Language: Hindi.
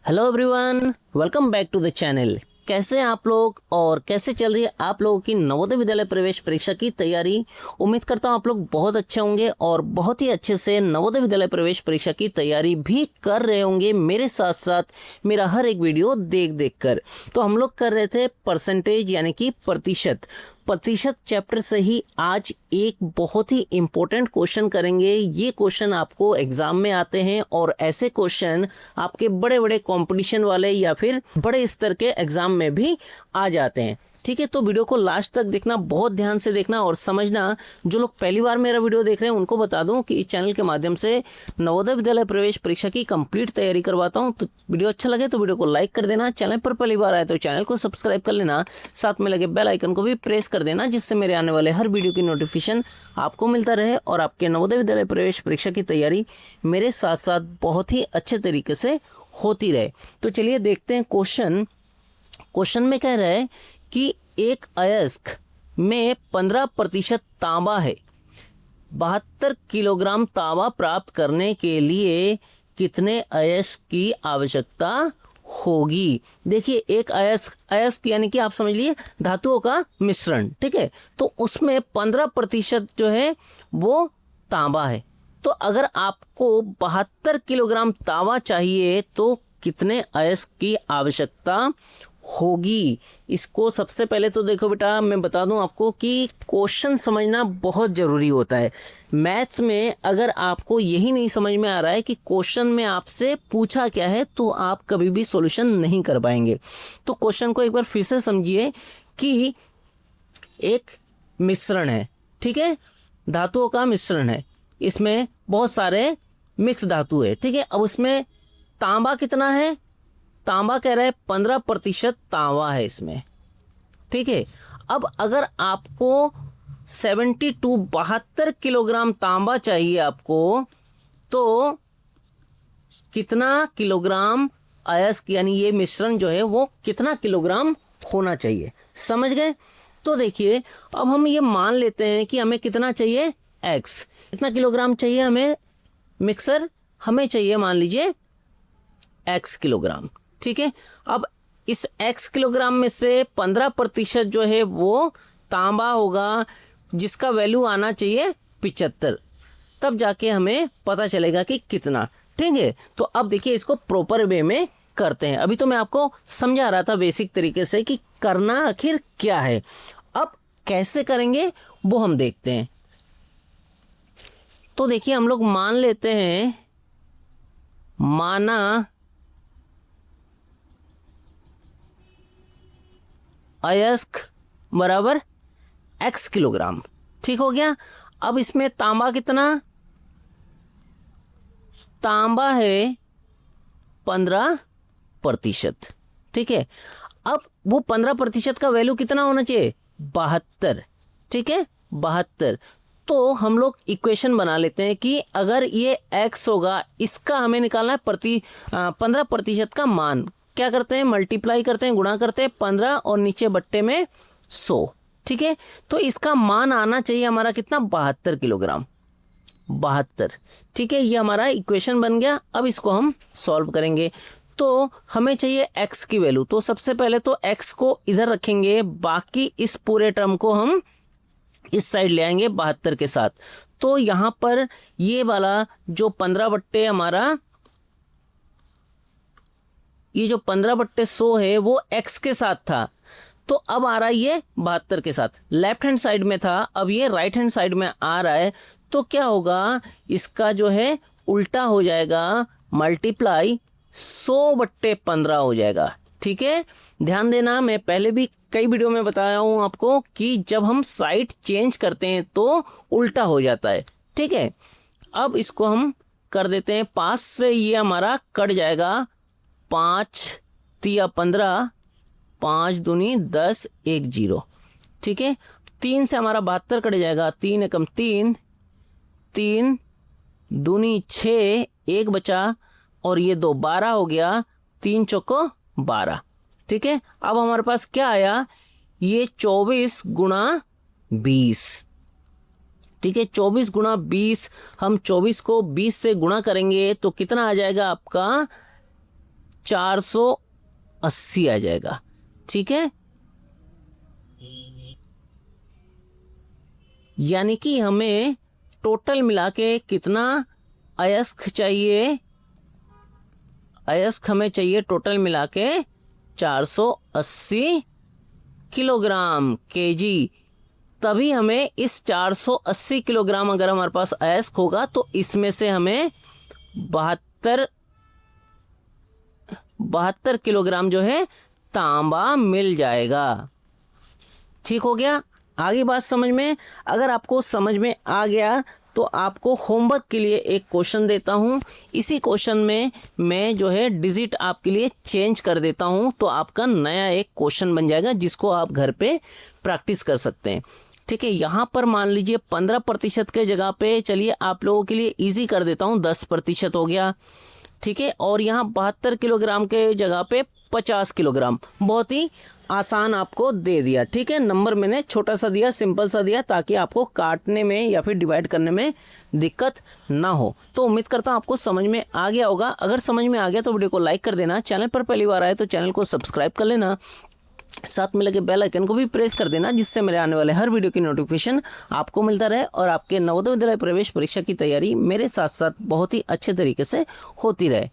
Hello everyone, welcome back to the channel. कैसे हैं आप लोग और कैसे चल रही है आप लोगों की नवोदय विद्यालय प्रवेश परीक्षा की तैयारी। उम्मीद करता हूं आप लोग बहुत अच्छे होंगे और बहुत ही अच्छे से नवोदय विद्यालय प्रवेश परीक्षा की तैयारी भी कर रहे होंगे मेरे साथ साथ मेरा हर एक वीडियो देख कर। तो हम लोग कर रहे थे परसेंटेज यानी कि प्रतिशत चैप्टर से ही आज एक बहुत ही इम्पोर्टेंट क्वेश्चन करेंगे। ये क्वेश्चन आपको एग्जाम में आते हैं और ऐसे क्वेश्चन आपके बड़े बड़े कंपटीशन वाले या फिर बड़े स्तर के एग्जाम में भी आ जाते हैं। ठीक है, तो वीडियो को लास्ट तक देखना, बहुत ध्यान से देखना और समझना। जो लोग पहली बार मेरा वीडियो देख रहे हैं उनको बता दूं कि इस चैनल के माध्यम से नवोदय विद्यालय प्रवेश परीक्षा की कंप्लीट तैयारी करवाता हूं। तो वीडियो अच्छा लगे तो वीडियो को लाइक कर देना, चैनल पर पहली बार आए तो चैनल को सब्सक्राइब कर लेना, साथ में लगे बेल आइकन को भी प्रेस कर देना, जिससे मेरे आने वाले हर वीडियो की नोटिफिकेशन आपको मिलता रहे और आपके नवोदय विद्यालय प्रवेश परीक्षा की तैयारी मेरे साथ साथ बहुत ही अच्छे तरीके से होती रहे। तो चलिए देखते हैं क्वेश्चन में कह रहा है कि एक अयस्क में 15% तांबा है। 72 किलोग्राम तांबा प्राप्त करने के लिए कितने अयस्क की आवश्यकता होगी। देखिए, एक अयस्क यानी कि आप समझ लिए धातुओं का मिश्रण। ठीक है, तो उसमें 15% जो है वो तांबा है। तो अगर आपको 72 किलोग्राम तांबा चाहिए तो कितने अयस्क की आवश्यकता होगी। इसको सबसे पहले तो देखो बेटा, मैं बता दूं आपको कि क्वेश्चन समझना बहुत ज़रूरी होता है। मैथ्स में अगर आपको यही नहीं समझ में आ रहा है कि क्वेश्चन में आपसे पूछा क्या है तो आप कभी भी सॉल्यूशन नहीं कर पाएंगे। तो क्वेश्चन को एक बार फिर से समझिए कि एक मिश्रण है, ठीक है, धातुओं का मिश्रण है, इसमें बहुत सारे मिक्स धातु है। ठीक है, अब उसमें तांबा कितना है, तांबा कह रहा है 15% तांबा है इसमें। ठीक है, अब अगर आपको 72 किलोग्राम तांबा चाहिए आपको, तो कितना किलोग्राम अयस्क यानी ये मिश्रण जो है वो कितना किलोग्राम होना चाहिए, समझ गए। तो देखिए, अब हम ये मान लेते हैं कि हमें कितना चाहिए, x, कितना किलोग्राम चाहिए हमें मिक्सर, हमें चाहिए मान लीजिए x किलोग्राम। ठीक है, अब इस x किलोग्राम में से 15% जो है वो तांबा होगा, जिसका वैल्यू आना चाहिए 75, तब जाके हमें पता चलेगा कि कितना। ठीक है, तो अब देखिए इसको प्रॉपर वे में करते हैं। अभी तो मैं आपको समझा रहा था बेसिक तरीके से कि करना आखिर क्या है। अब कैसे करेंगे वो हम देखते हैं। तो देखिए, हम लोग मान लेते हैं, माना अयस्क बराबर x किलोग्राम। ठीक हो गया। अब इसमें तांबा कितना, तांबा है 15%। ठीक है, अब वो 15% का वैल्यू कितना होना चाहिए, 72। ठीक है, 72। तो हम लोग इक्वेशन बना लेते हैं कि अगर ये x होगा, इसका हमें निकालना है 15% का मान। क्या करते हैं, मल्टीप्लाई करते हैं, गुणा करते हैं 15 और नीचे बट्टे में 100। ठीक है, तो इसका मान आना चाहिए हमारा कितना, 72 किलोग्राम, 72। ठीक है, ये हमारा इक्वेशन बन गया। अब इसको हम सॉल्व करेंगे। तो हमें चाहिए x की वैल्यू, तो सबसे पहले तो x को इधर रखेंगे, बाकी इस पूरे टर्म को हम इस साइड ले आएंगे 72 के साथ। तो यहाँ पर ये वाला जो 15 हमारा ये जो 15/100 है वो x के साथ था, तो अब आ रहा है ये 72 के साथ। लेफ्ट हैंड साइड में था, अब ये राइट हैंड साइड में आ रहा है। तो क्या होगा, इसका जो है उल्टा हो जाएगा, मल्टीप्लाई 100/15 हो जाएगा। ठीक है, ध्यान देना, मैं पहले भी कई वीडियो में बताया हूँ आपको कि जब हम साइड चेंज करते हैं तो उल्टा हो जाता है। ठीक है, अब इसको हम कर देते हैं 5 से, ये हमारा कट जाएगा, 5 तिया 15, 5 दूनी 10, 1 0। ठीक है, 3 से हमारा 72 कट जाएगा, 3 एकम 3, 3 दूनी 6, 1 बचा और ये 2, 12 हो गया, 3 चौको 12। ठीक है, अब हमारे पास क्या आया, ये 24 गुणा 20। ठीक है, 24 गुणा 20, हम 24 को 20 से गुणा करेंगे तो कितना आ जाएगा आपका, 480 आ जाएगा। ठीक है, यानी कि हमें टोटल मिला के कितना अयस्क चाहिए, अयस्क हमें चाहिए टोटल मिला के 480 किलोग्राम केजी। तभी हमें इस 480 किलोग्राम अगर हमारे पास अयस्क होगा तो इसमें से हमें 72 किलोग्राम जो है तांबा मिल जाएगा। ठीक हो गया, आगे बात समझ में। अगर आपको समझ में आ गया तो आपको होमवर्क के लिए एक क्वेश्चन देता हूं। इसी क्वेश्चन में मैं जो है डिजिट आपके लिए चेंज कर देता हूं, तो आपका नया एक क्वेश्चन बन जाएगा जिसको आप घर पे प्रैक्टिस कर सकते हैं। ठीक है, यहाँ पर मान लीजिए 15% के जगह पे, चलिए आप लोगों के लिए इजी कर देता हूँ, 10% हो गया। ठीक है, और यहाँ 72 किलोग्राम के जगह पे 50 किलोग्राम, बहुत ही आसान आपको दे दिया। ठीक है, नंबर मैंने छोटा सा दिया, सिंपल सा दिया, ताकि आपको काटने में या फिर डिवाइड करने में दिक्कत ना हो। तो उम्मीद करता हूँ आपको समझ में आ गया होगा। अगर समझ में आ गया तो वीडियो को लाइक कर देना, चैनल पर पहली बार आए तो चैनल को सब्सक्राइब कर लेना, साथ में लगे बेल आइकन को भी प्रेस कर देना, जिससे मेरे आने वाले हर वीडियो की नोटिफिकेशन आपको मिलता रहे और आपके नवोदय विद्यालय प्रवेश परीक्षा की तैयारी मेरे साथ साथ बहुत ही अच्छे तरीके से होती रहे।